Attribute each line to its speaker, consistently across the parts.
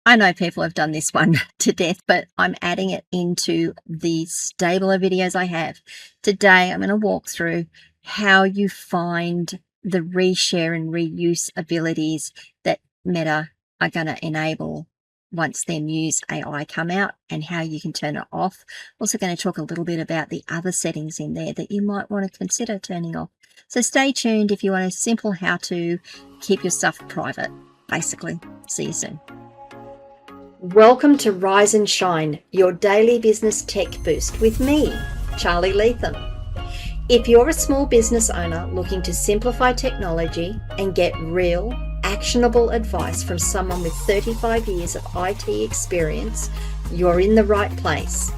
Speaker 1: I know people have done this one to death, but I'm adding it into the stable of videos I have. Today, I'm going to walk through how you find the reshare and reuse abilities that Meta are going to enable once their Muse AI come out, and how you can turn it off. Also going to talk a little bit about the other settings in there that you might want to consider turning off. So stay tuned if you want a simple how to keep your stuff private, basically. See you soon. Welcome to Rise and Shine, your daily business tech boost with me, Charly Leetham. If you're a small business owner looking to simplify technology and get real, actionable advice from someone with 35 years of IT experience, you're in the right place.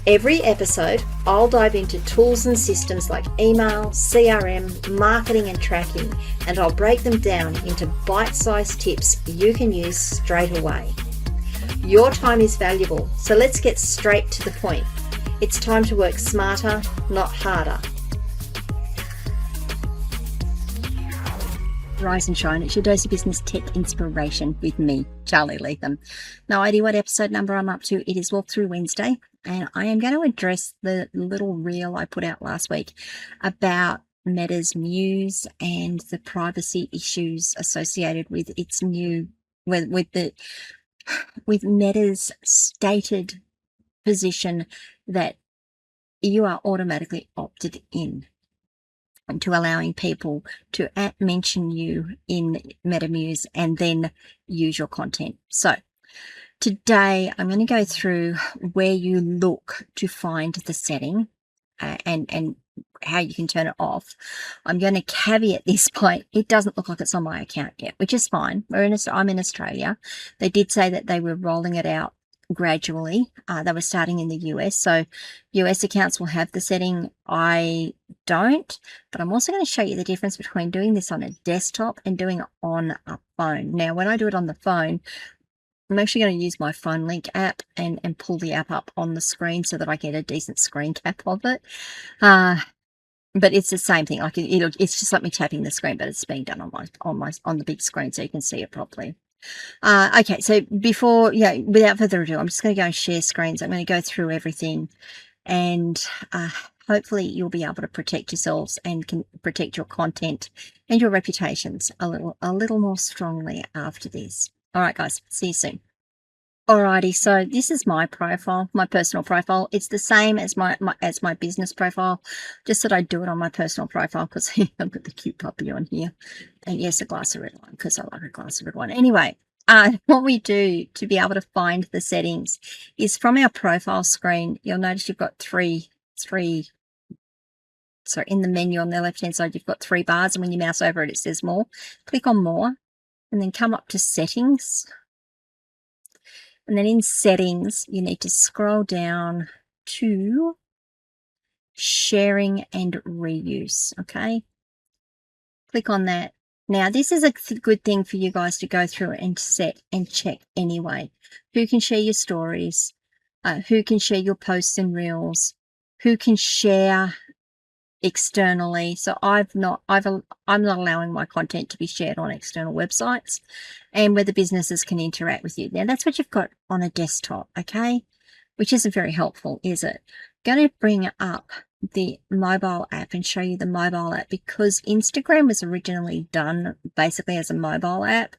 Speaker 1: Every episode, I'll dive into tools and systems like email, CRM, marketing and tracking, and I'll break them down into bite-sized tips you can use straight away. Your time is valuable, so let's get straight to the point. It's time to work smarter, not harder. Rise and Shine, it's your dose of business tech inspiration with me, Charly Leetham. No idea what episode number I'm up to. It is Walkthrough Wednesday, and I am going to address the little reel I put out last week about Meta's Muse and the privacy issues associated with its new, with Meta's stated position that you are automatically opted in to allowing people to mention you in MetaMuse and then use your content. So today I'm going to go through where you look to find the setting and how you can turn it off. I'm going to caveat this by it doesn't look like it's on my account yet, which is fine. I'm in Australia. They did say that they were rolling it out gradually. They were starting in the US, so US accounts will have the setting. I don't, but I'm also going to show you the difference between doing this on a desktop and doing it on a phone. Now, when I do it on the phone, I'm actually going to use my phone link app and pull the app up on the screen so that I get a decent screen cap of it. But it's the same thing. Like it's just like me tapping the screen, but it's being done on the big screen so you can see it properly. Okay, so without further ado, I'm just going to go and share screens. I'm going to go through everything, and hopefully you'll be able to protect yourselves and can protect your content and your reputations a little more strongly after this. All right, guys, see you soon. Alrighty, so this is my profile, my personal profile. It's the same as my business profile, just that I do it on my personal profile because I've got the cute puppy on here. And yes, a glass of red wine because I like a glass of red wine. Anyway, what we do to be able to find the settings is from our profile screen. You'll notice you've got three. So in the menu on the left-hand side, you've got 3 bars, and when you mouse over it, it says more. Click on more, and then come up to settings. And then in settings, you need to scroll down to sharing and reuse. Okay. Click on that. Now, this is a good thing for you guys to go through and set and check anyway. Who can share your stories? Who can share your posts and reels? Who can share externally? So I'm not allowing my content to be shared on external websites, and where the businesses can interact with you. Now that's what you've got on a desktop, okay, which isn't very helpful, is it? Going to bring up the mobile app and show you the mobile app, because Instagram was originally done basically as a mobile app,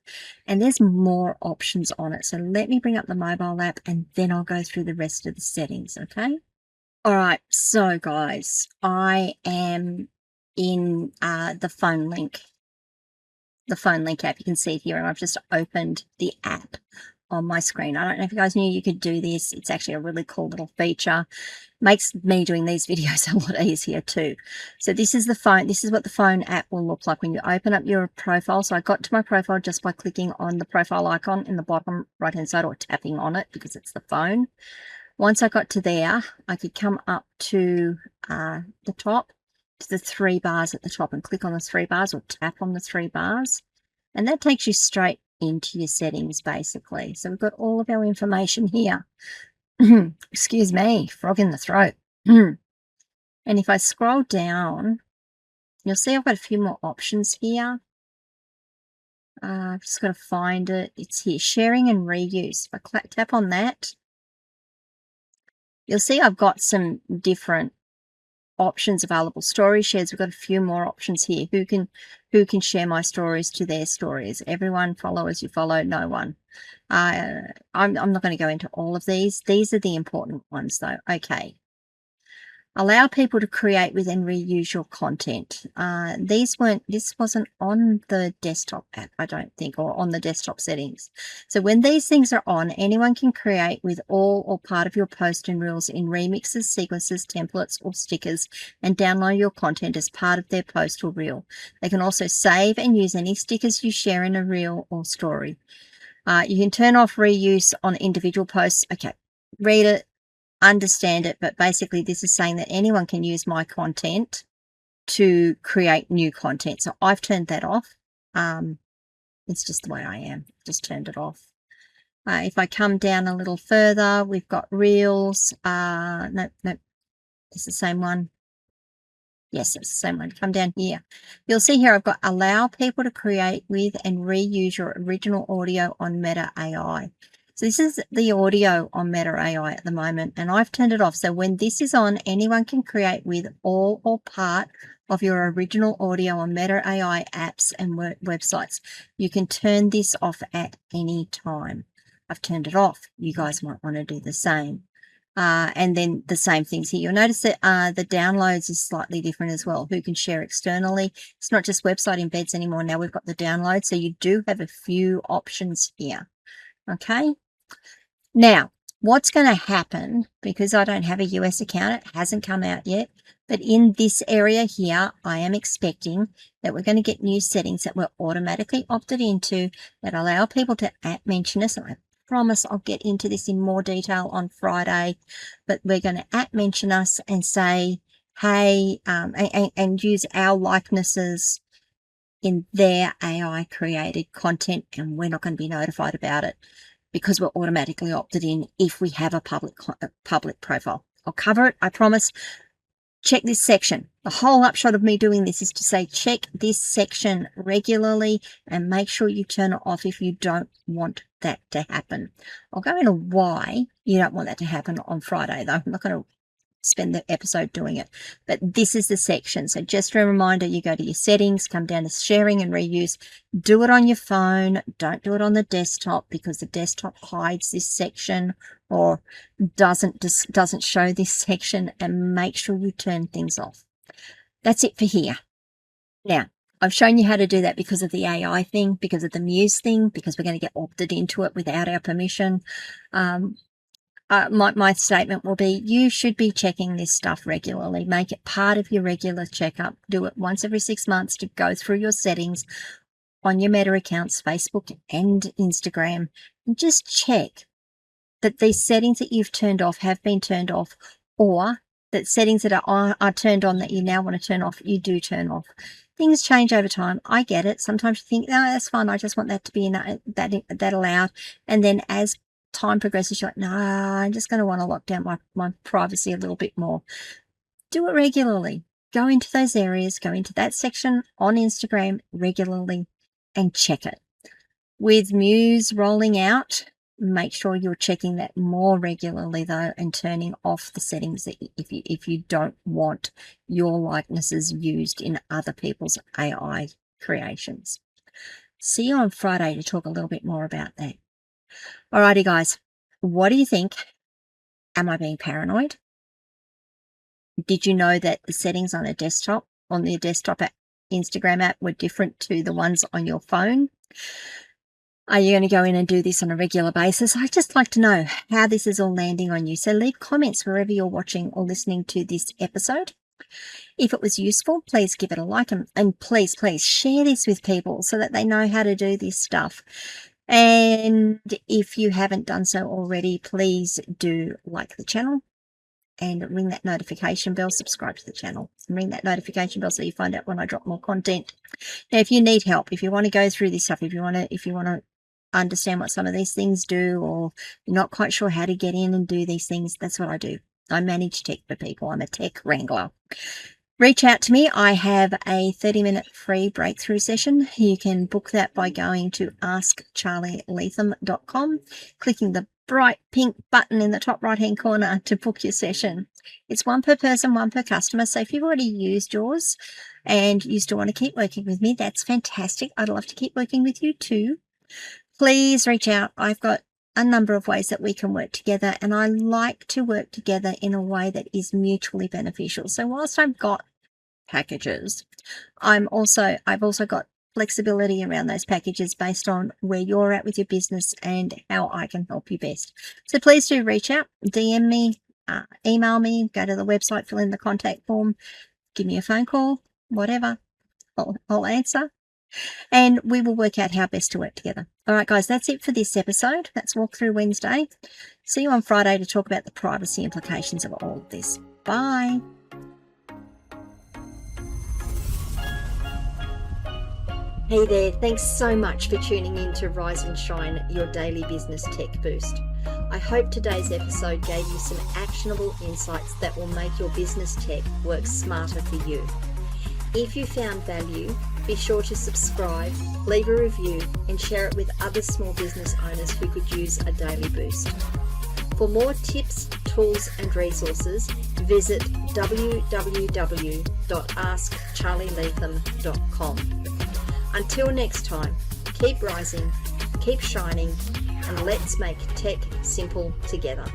Speaker 1: and there's more options on it. So let me bring up the mobile app and then I'll go through the rest of the settings, okay? All right, so guys, I am in the phone link app. You can see it here, and I've just opened the app on my screen. I don't know if you guys knew you could do this. It's actually a really cool little feature. Makes me doing these videos a lot easier too. So this is the phone. This is what the phone app will look like when you open up your profile. So I got to my profile just by clicking on the profile icon in the bottom right-hand side, or tapping on it because it's the phone. Once I got to there, I could come up to the top, to the 3 bars at the top, and click on the 3 bars or tap on the 3 bars. And that takes you straight into your settings, basically. So we've got all of our information here. Excuse me, frog in the throat. And if I scroll down, you'll see I've got a few more options here. I've just got to find it. It's here, sharing and reuse. If I tap on that, you'll see I've got some different options available. Story shares, we've got a few more options here. Who can share my stories to their stories? Everyone, follow as you follow, no one. I'm not going to go into all of these. These are the important ones though. Okay. Allow people to create with and reuse your content. This wasn't on the desktop app, I don't think, or on the desktop settings. So when these things are on, anyone can create with all or part of your post and reels in remixes, sequences, templates, or stickers, and download your content as part of their post or reel. They can also save and use any stickers you share in a reel or story. You can turn off reuse on individual posts. Okay, read it, understand it, but basically this is saying that anyone can use my content to create new content. So I've turned that off. It's just the way I am. Just turned it off. If I come down a little further, we've got reels. Nope, it's the same one. Yes, it's the same one. Come down here. You'll see here I've got allow people to create with and reuse your original audio on Meta AI. So this is the audio on Meta AI at the moment, and I've turned it off. So when this is on, anyone can create with all or part of your original audio on Meta AI apps and websites. You can turn this off at any time. I've turned it off. You guys might want to do the same. And then the same things here. You'll notice that the downloads is slightly different as well. Who can share externally? It's not just website embeds anymore. Now we've got the download. So you do have a few options here. Okay. Now, what's going to happen, because I don't have a US account, it hasn't come out yet, but in this area here, I am expecting that we're going to get new settings that we're automatically opted into that allow people to @mention us. And I promise I'll get into this in more detail on Friday, but we're going to @mention us and say, hey, and use our likenesses in their AI created content, and we're not going to be notified about it because we're automatically opted in if we have a public profile. I'll cover it, I promise. Check this section. The whole upshot of me doing this is to say check this section regularly and make sure you turn it off if you don't want that to happen. I'll go into why you don't want that to happen on Friday, though. I'm not going to spend the episode doing it, but this is the section. So just a reminder, you go to your settings, come down to sharing and reuse, do it on your phone, don't do it on the desktop, because the desktop hides this section or doesn't show this section, and make sure you turn things off. That's it for here. Now, I've shown you how to do that because of the AI thing, because of the Muse thing, because we're going to get opted into it without our permission. My statement will be, you should be checking this stuff regularly. Make it part of your regular checkup. Do it once every 6 months to go through your settings on your Meta accounts, Facebook and Instagram, and just check that these settings that you've turned off have been turned off, or that settings that are turned on that you now want to turn off, you do turn off. Things change over time. I get it. Sometimes you think, no, that's fine. I just want that to be that allowed. And then as time progresses, you're like, no, I'm just going to want to lock down my privacy a little bit more. Do it regularly. Go into those areas, go into that section on Instagram regularly and check it. With Muse rolling out, make sure you're checking that more regularly though, and turning off the settings that if you don't want your likenesses used in other people's AI creations. See you on Friday to talk a little bit more about that. Alrighty guys, what do you think? Am I being paranoid? Did you know that the settings on the desktop Instagram app were different to the ones on your phone? Are you going to go in and do this on a regular basis? I'd just like to know how this is all landing on you. So leave comments wherever you're watching or listening to this episode. If it was useful, please give it a like, and please share this with people so that they know how to do this stuff. And if you haven't done so already, please do like the channel and ring that notification bell, subscribe to the channel and ring that notification bell so you find out when I drop more content. Now, if you need help, if you want to go through this stuff, if you want to understand what some of these things do, or you're not quite sure how to get in and do these things, that's what I do. I manage tech for people. I'm a tech wrangler. reach out to me. I have a 30-minute free breakthrough session. You can book that by going to askcharlyleetham.com, clicking the bright pink button in the top right hand corner to book your session. It's one per person, one per customer. So if you've already used yours and you still want to keep working with me, that's fantastic. I'd love to keep working with you too. Please reach out. I've got a number of ways that we can work together, and I like to work together in a way that is mutually beneficial. So whilst I've got packages, I've also got flexibility around those packages based on where you're at with your business and how I can help you best. So please do reach out, DM me, email me, go to the website, fill in the contact form, give me a phone call, whatever. I'll answer, and we will work out how best to work together. All right, guys, that's it for this episode. That's Walkthrough Wednesday. See you on Friday to talk about the privacy implications of all of this. Bye. Hey there, thanks so much for tuning in to Rise and Shine, your daily business tech boost. I hope today's episode gave you some actionable insights that will make your business tech work smarter for you. If you found value, be sure to subscribe, leave a review, and share it with other small business owners who could use a daily boost. For more tips, tools, and resources, visit www.askcharlyleetham.com. Until next time, keep rising, keep shining, and let's make tech simple together.